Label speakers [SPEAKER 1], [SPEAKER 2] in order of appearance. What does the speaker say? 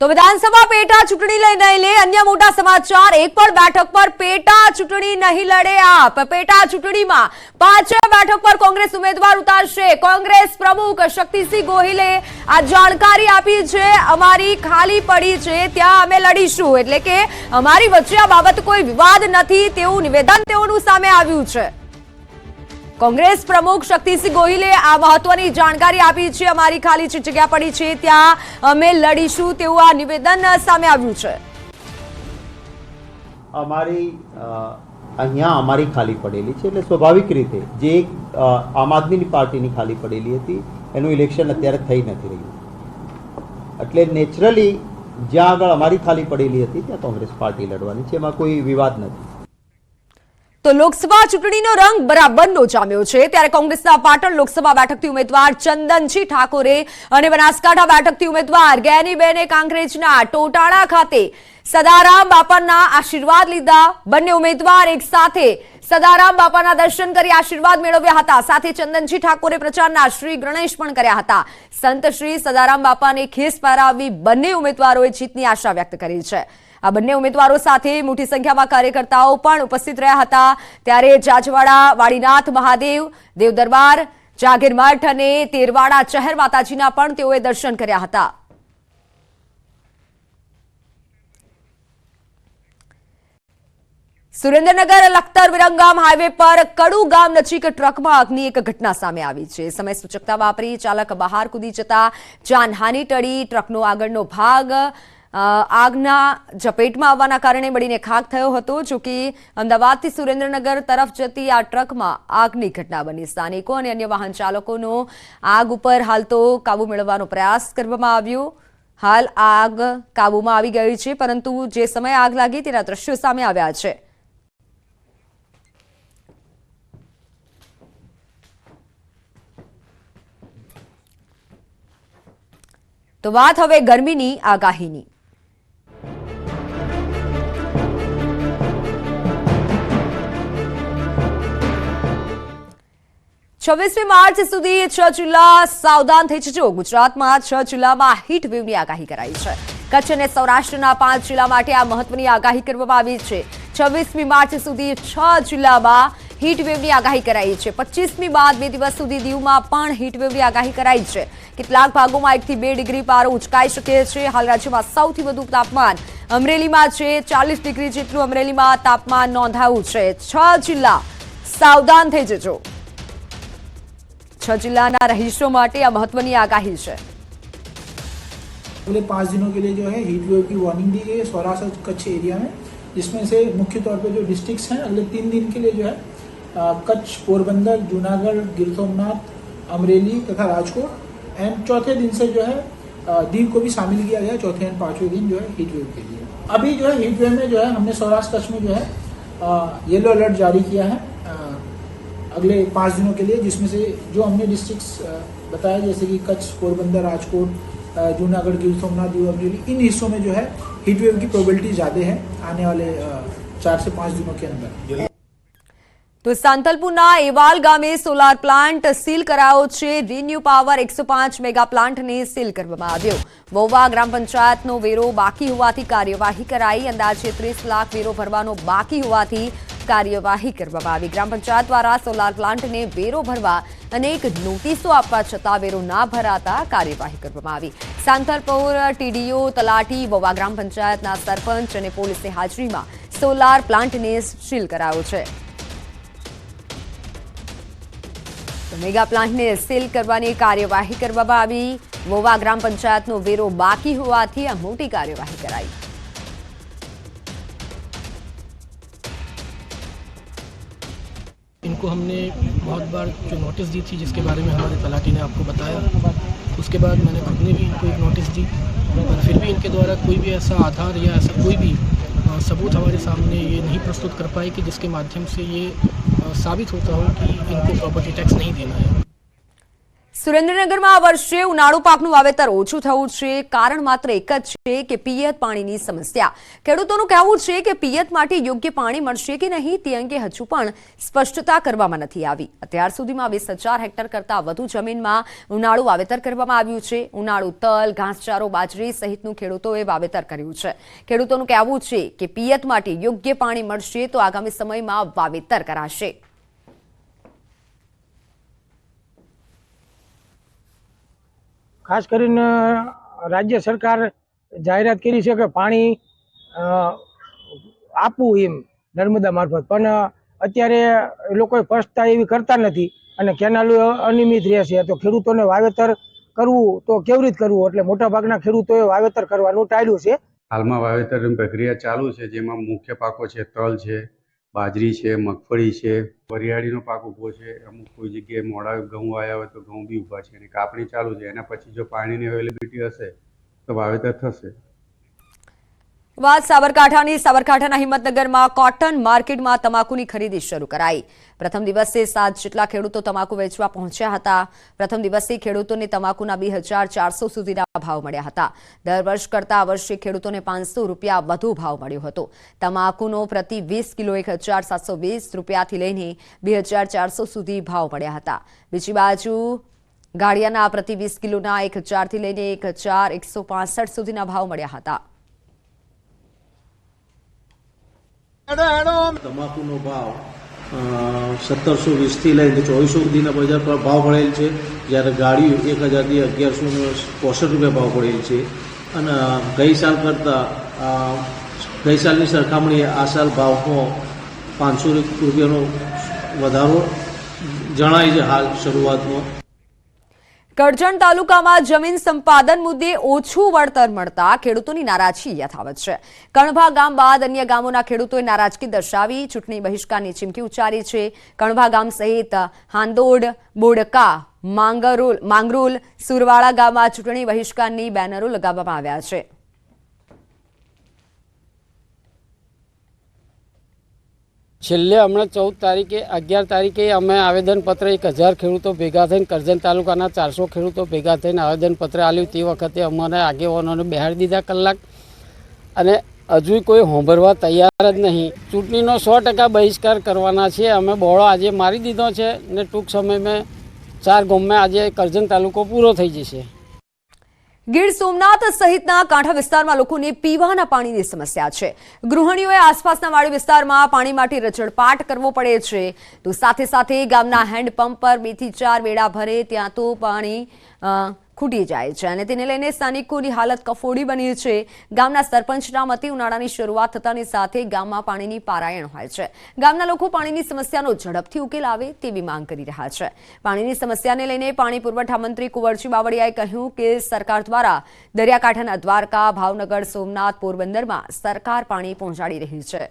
[SPEAKER 1] તો વિધાનસભા પેટા ચૂંટણી લઈને અન્ય મોટા સમાચાર। એક પણ બેઠક પર પેટા ચૂંટણી નહીં લડે આપ। પેટા ચૂંટણીમાં 5 બેઠક પર કોંગ્રેસ ઉમેદવાર ઉતારશે। કોંગ્રેસ પ્રમુખ શક્તિસિંહ ગોહિલે આ જાણકારી આપી છે। અમારી ખાલી પડી છે ત્યાં અમે લડીશું, એટલે કે અમારી વચ્ચે આ બાબત કોઈ વિવાદ નથી તેવું નિવેદન તેઓનું સામે આવ્યું છે। कांग्रेस प्रमुख शक्तिसिंह गोहिले आ महत्वनी जानकारी आपी छे। अमारी खाली जग्या पड़ी छे त्यां अमे लड़ीशुं तेवुं आ निवेदन सामे आव्युं छे।
[SPEAKER 2] अमारी अहींया अमारी खाली पड़ेली छे એટલે સ્વાભાવિક રીતે જે આમ આદમી પાર્ટીની ખાલી પડેલી હતી એનું ઇલેક્શન અત્યારે થઈ નથી રહ્યું, એટલે નેચરલી જ્યાં આગળ અમારી ખાલી પડેલી હતી ત્યાં કોંગ્રેસ પાર્ટી લડવાની છે, એમાં કોઈ વિવાદ નથી।
[SPEAKER 1] तो लोकसभा चूंटणीनो रंग बराबरनो जाम्यो छे त्यारे कांग्रेसना पाटण लोकसभा बेठकथी उमेदवार चंदनजी ठाकोरे अने बनासकांठा बेठकथी उमेदवार ज्ञानीबेने कांकरेजना टोटाळा खाते सदाराम बापाना आशीर्वाद लीधा। बंने उमेदवार एक साथे सदाराम बापाना दर्शन करी आशीर्वाद मेळव्या हता। साथे चंदनजी ठाकोरे प्रचाરના श्री गणेश पण कर्या हता। संत श्री सदाराम बापाने खेस પહેરાવી બંને ઉમેદવારોએ જીતની આશા વ્યક્ત કરી છે। आ बंने उम्मीदवारों साथे मोटी संख्यामां कार्यकर्ताओं पण उपस्थित रह्या हता। त्यारे जाजवाड़ा वाड़ीनाथ महादेव, देवदरबार, जागीरमठ अने तेरवाड़ा चहर माताजीना पण तेओए दर्शन कर्या हता। सुरेन्द्रनगर लखतर विरंगाम हाईवे पर कड़ू गाम नजीक ट्रक में आगनी एक घटना सामे आवी छे। समय सूचकता वापरी चालक बहार कूदी जता जानहानी टળી। ट्रकनो આગળનો ભાગ આગના ઝપેટમાં આવવાના કારણે બળીને ખાખ થયો હતો। જો કે અમદાવાદથી સુરેન્દ્રનગર તરફ જતી આ ટ્રકમાં આગની ઘટના બની। સ્થાનિકો અને અન્ય વાહન ચાલકોનો આગ ઉપર હાલ તો કાબુ મેળવવાનો પ્રયાસ કરવામાં આવ્યો। હાલ આગ કાબુમાં આવી ગઈ છે, પરંતુ જે સમયે આગ લાગી તેના દ્રશ્યો સામે આવ્યા છે। તો વાત હવે ગરમીની આગાહીની। 26 मार्च सुधी 6 जिल्ला सावधान थई जजो। गुजरातमां 6 जिल्लामां हीट वेवनी आगाही कराई छे। कच्छ अने सौराष्ट्રના 5 जिल्ला માટે આ મહત્વની આગાહી કરવામાં આવી છે। 26મી માર્ચ સુધી 6 જિલ્લામાં हीट वेवनी आगाही कराई છે। 25મી બાદ 2 દિવસ સુધી દીવમાં પણ हीट वेवनी आगाही कराई છે। કેટલાક ભાગોમાં 1 થી 2 ડિગ્રી પારો ઊંચકાઈ શકે છે। હાલ રાજ્યમાં સૌથી વધુ તાપમાન અમરેલીમાં છે। 40 ડિગ્રી જેટલું અમરેલીમાં તાપમાન નોંધાયું છે। 6 જિલ્લા સાવધાન થઈ જજો। 6 जिला रहीशों माटे आ महत्वनी आगाही है।
[SPEAKER 3] अगले 5 दिनों के लिए जो है हीट वेव की वार्निंग दी गई है सौराष्ट्र कच्छ एरिया में, जिसमें से मुख्य तौर पे जो डिस्ट्रिक्ट्स हैं अगले 3 दिन के लिए जो है कच्छ, पोरबंदर, जूनागढ़, गिर सोमनाथ, अमरेली तथा राजकोट, एंड चौथे दिन से जो है दीव को भी शामिल किया गया। चौथे एंड 5वें दिन जो है हीट वेव के लिए अभी जो है हीट वेव में जो है हमने सौराष्ट्र कच्छ में जो है येलो अलर्ट जारी किया है अगले 5 दिनों के लिए, जिसमें से जो हमने डिस्ट्रिक्ट्स बताया जैसे कि कच्छ, पोरबंदर, राजकोट, जूनागढ़, गिर सोमनाथ, दीव, अमरेली, इन हिस्सों में जो है हीट वेव की प्रोबेबिलिटी ज़्यादा है आने वाले 4 से 5 दिनों के अंदर।
[SPEAKER 1] तो सांतलपुरना एवाल गामे सोलार प्लांट सील करायो छे। रिन्यू पावर 105 मेगा प्लांट ने सील करवामां आव्यो। वोवा ग्राम पंचायतनो वेरो बाकी होवाथी कार्यवाही कराई। अंदाजे 30 लाख वेरो भरवानो बाकी होवाथी कार्यवाही करवामां आवी। ग्राम पंचायत द्वारा सोलार प्लांट ने वेरो भरवा अनेक नोटिसो आपवा छतां वेरो ना भराता कार्यवाही करवामां आवी। सांतलपुर टीडीओ, तलाटी, वोवा ग्राम पंचायतना सरपंच अने पोलीसनी हाजरीमां सोलार प्लांट ने सील करायो छे। तो मेगा प्लांट ने सील करवानी कार्यवाही करवामां आवी। वोवा ग्राम पंचायतनो वेरो बाकी होवाथी आ मोटी कार्यवाही कराई।
[SPEAKER 4] इनको हमने बहुत बार जो नोटिस दी थी, जिसके बारे में हमारे तलाटी ने आपको बताया, उसके बाद मैंने खुद ने भी इनको एक नोटिस दी, पर फिर भी इनके द्वारा कोई भी ऐसा आधार या ऐसा कोई भी सबूत हमारे सामने ये नहीं प्रस्तुत कर पाए कि जिसके माध्यम से ये साबित होता हो कि इनको प्रॉपर्टी टैक्स नहीं देना है।
[SPEAKER 1] સુરેન્દ્રનગરમાં આ વર્ષે ઉનાળુ પાકનું વાવેતર ઓછું થયું છે. કારણ માત્ર એક જ છે કે પિયત પાણીની સમસ્યા. ખેડૂતોનું કહેવું છે કે પિયત માટે યોગ્ય પાણી મળશે કે નહીં તે અંગે હજુ પણ સ્પષ્ટતા કરવામાં નથી આવી. અત્યાર સુધીમાં 20,000 હેક્ટર કરતાં વધુ જમીનમાં ઉનાળુ વાવેતર કરવામાં આવ્યું છે. ઉનાળુ તલ, ઘાસચારો, બાજરી સહિતનું ખેડૂતોએ વાવેતર કર્યું છે. ખેડૂતોનું કહેવું છે કે પિયત માટે યોગ્ય પાણી મળશે તો આગામી સમયમાં વાવેતર કરાશે.
[SPEAKER 5] ખાસ કરીને રાજ્ય સરકાર જાહેરાત કરી છે કે પાણી આપવું એમ નર્મદા મારફત, પણ અત્યારે એ લોકો સ્પષ્ટતા એવી કરતા નથી અને કેનાલો અનિયમિત રહે છે. તો ખેડૂતોને વાવેતર કરવું તો કેવી રીતે કરવું, એટલે મોટાભાગના ખેડૂતોએ વાવેતર કરવાનું ટાળ્યું છે.
[SPEAKER 6] હાલમાં વાવેતરની પ્રક્રિયા ચાલુ છે, જેમાં મુખ્ય પાકો છે તલ છે, બાજરી છે, મગફળી છે, વરિયાળીનો પાક ઊભો છે. અમુક કોઈ જગ્યાએ મોડા ઘઉં આવ્યા હોય તો ઘઉં બી ઊભા છે અને કાપણી ચાલુ છે. એના પછી જો પાણીની અવેલેબિલિટી હશે તો વાવેતર થશે.
[SPEAKER 1] વાત સાબરકાંઠાના હિંમતનગરમાં કોટન માર્કેટમાં તમાકુની ખરીદી શરૂ કરાઈ. પ્રથમ દિવસે 7 જેટલા ખેડૂતો તમાકુ વેચવા પહોંચ્યા હતા. પ્રથમ દિવસે ખેડૂતોને તમાકુના 2,400 સુધીના ભાવ મળ્યા હતા. દર વર્ષ કરતાં આ વર્ષે ખેડૂતોને ₹500 વધુ ભાવ મળ્યો હતો. તમાકુનો પ્રતિ 20 કિલો 1,720 રૂપિયાથી લઈને 2,400 સુધી ભાવ મળ્યા હતા. બીજી બાજુ ગાડિયાના પ્રતિ 20 કિલોના 1,000 થી લઈને 1,165 સુધીના ભાવ મળ્યા હતા.
[SPEAKER 7] તમાકુનો ભાવ 1720 થી લઈને 2400 સુધીના બજાર પર ભાવ મળેલ છે, જ્યારે ગાડીઓ 1000 થી 1165 રૂપિયા ભાવ પડેલ છે. અને ગઈ સાલ કરતાં ગઈ સાલની સરખામણીએ આ સાલ ભાવમાં 500 રૂપિયાનો વધારો જણાય છે હાલ શરૂઆતમાં.
[SPEAKER 1] કરજણ તાલુકામાં જમીન સંપાદન મુદ્દે ઓછું વળતર મળતા ખેડૂતોની નારાજગી યથાવત છે. કણભા ગામ બાદ અન્ય ગામોના ખેડૂતોએ નારાજગી દર્શાવી ચૂંટણી બહિષ્કારની ચીમકી ઉચ્ચારી છે. કણભા ગામ સહિત હાંદોડ, બોડકા, માંગરોલ, સુરવાડા ગામમાં ચૂંટણી બહિષ્કારની બેનરો લગાવવામાં આવ્યા છે.
[SPEAKER 8] છેલ્લે હમણાં 14 તારીખે 11 તારીખે અમે આવેદનપત્ર 1000 ખેડૂતો ભેગા થઈને કરજણ તાલુકાના 400 ખેડૂતો ભેગા થઈને આવેદનપત્ર આપ્યું. તે વખતે અમારે આગેવાનોને બેહાડી દીધા કલાક, અને હજુ કોઈ હોંભરવા તૈયાર જ નહીં. ચૂંટણીનો 100% બહિષ્કાર કરવાના છે. અમે બોળો આજે મારી દીધો છે ને ટૂંક સમયમાં 4 ગામમાં આજે કરજણ તાલુકો પૂરો થઈ જશે.
[SPEAKER 1] ગીર સોમનાથ સહિતના કાંઠા વિસ્તારમાં લોકોને પીવાના પાણીની સમસ્યા છે. ગૃહિણીઓએ આસપાસના વાડી વિસ્તારમાં પાણી માટે રચડપાટ કરવો પડે છે. તો સાથે સાથે ગામના હેન્ડપંપ પર 2 થી 4 વેળા ભરે ત્યાં તો પાણી ખૂટી જાય છે અને તેને લઈને સ્થાનિકોની હાલત કફોડી બની છે. ગામના સરપંચના મતે ઉનાળાની શરૂઆત થતાની સાથે ગામમાં પાણીની પારાયણ હોય છે. ગામના લોકો પાણીની સમસ્યાનો ઝડપથી ઉકેલ આવે તેવી માંગ કરી રહ્યા છે. પાણીની સમસ્યાને લઈને પાણી પુરવઠા મંત્રી કુંવરજી બાવળિયાએ કહ્યું કે સરકાર દ્વારા દરિયાકાંઠાના દ્વારકા, ભાવનગર, સોમનાથ, પોરબંદરમાં સરકાર પાણી પહોંચાડી રહી છે.